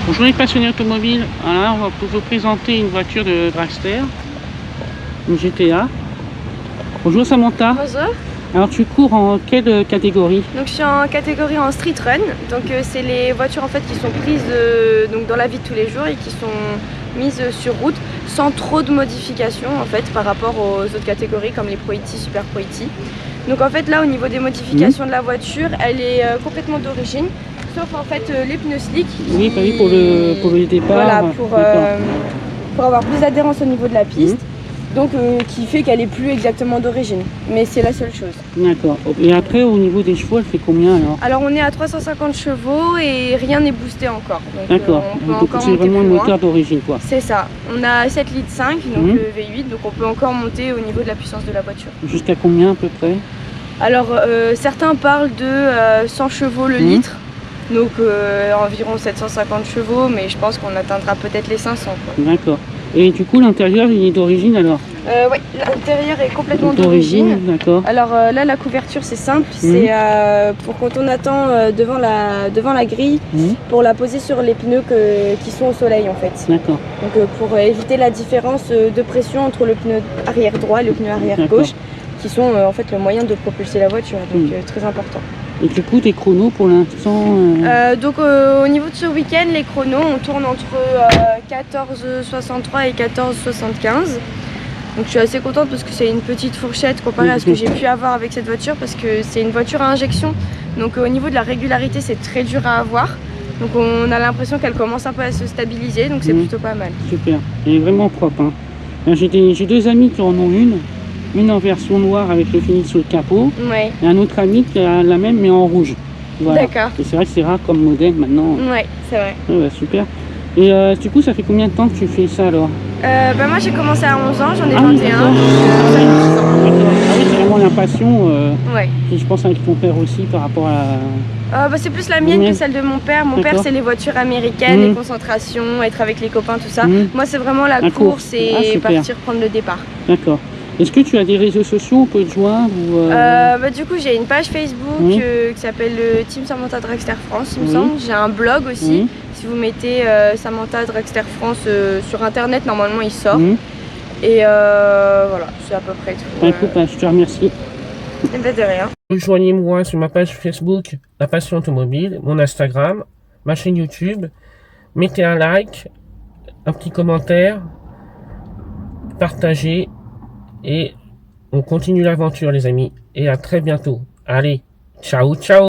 Bonjour les passionnés automobiles. Alors, on va vous présenter une voiture de dragster, une GTA. Bonjour Samantha. Bonjour. Alors tu cours en quelle catégorie? Donc je suis en catégorie en street run. Donc c'est les voitures en fait qui sont prises donc dans la vie de tous les jours et qui sont mises sur route sans trop de modifications en fait par rapport aux autres catégories comme les Pro-E-T, Super Pro-E-T. Donc en fait là au niveau des modifications de la voiture, elle est complètement d'origine, sauf en fait les pneus slick. Oui, bah oui, pour le départ. Voilà, pour avoir plus d'adhérence au niveau de la piste. Donc qui fait qu'elle est plus exactement d'origine, mais c'est la seule chose. D'accord. Et après au niveau des chevaux, elle fait combien alors? Alors on est à 350 chevaux et rien n'est boosté encore. D'accord. Donc c'est vraiment un moteur d'origine quoi. C'est ça. On a 7 litres 5, donc le V8, donc on peut encore monter au niveau de la puissance de la voiture. Jusqu'à combien à peu près? Alors certains parlent de 100 chevaux le litre. Donc environ 750 chevaux, mais je pense qu'on atteindra peut-être les 500. D'accord. Et du coup, l'intérieur, il est d'origine alors? Oui, l'intérieur est complètement d'origine. D'accord. Alors là, la couverture, c'est simple. C'est pour quand on attend devant la grille, pour la poser sur les pneus qui sont au soleil en fait. D'accord. Donc pour éviter la différence de pression entre le pneu arrière droit et le pneu arrière gauche, qui sont en fait le moyen de propulser la voiture. Donc très important. Et du coup, tes chronos pour l'instant Donc au niveau de ce week-end, les chronos, on tourne entre 14,63 et 14,75. Donc je suis assez contente parce que c'est une petite fourchette comparée à ce que j'ai pu avoir avec cette voiture, parce que c'est une voiture à injection. Donc au niveau de la régularité, c'est très dur à avoir. Donc on a l'impression qu'elle commence un peu à se stabiliser, donc c'est plutôt pas mal. Super, elle est vraiment propre. Hein. J'ai deux amis qui en ont une en version noire avec le fini sur le capot, et un autre ami qui a la même mais en rouge. Voilà. D'accord. Et c'est vrai que c'est rare comme modèle maintenant. Ouais, c'est vrai. Ouais, super. Et du coup, ça fait combien de temps que tu fais ça alors? Moi j'ai commencé à 11 ans, j'en ai 21. Ah oui, c'est vraiment la passion. Et je pense avec ton père aussi par rapport à... c'est plus la mienne que celle de mon père. Mon père c'est les voitures américaines, les concentrations, être avec les copains, tout ça. Moi c'est vraiment la course et partir prendre le départ. D'accord. Est-ce que tu as des réseaux sociaux, on peut te joindre ou Du coup j'ai une page Facebook qui s'appelle Team Samantha Dragster France, il me semble. J'ai un blog aussi. Si vous mettez Samantha Dragster France sur internet, normalement il sort. Et voilà, c'est à peu près tout. Écoute, je te remercie. De rien. Rejoignez-moi sur ma page Facebook, La Passion Automobile, mon Instagram, ma chaîne YouTube. Mettez un like, un petit commentaire, partagez et on continue l'aventure les amis. Et à très bientôt. Allez, ciao ciao.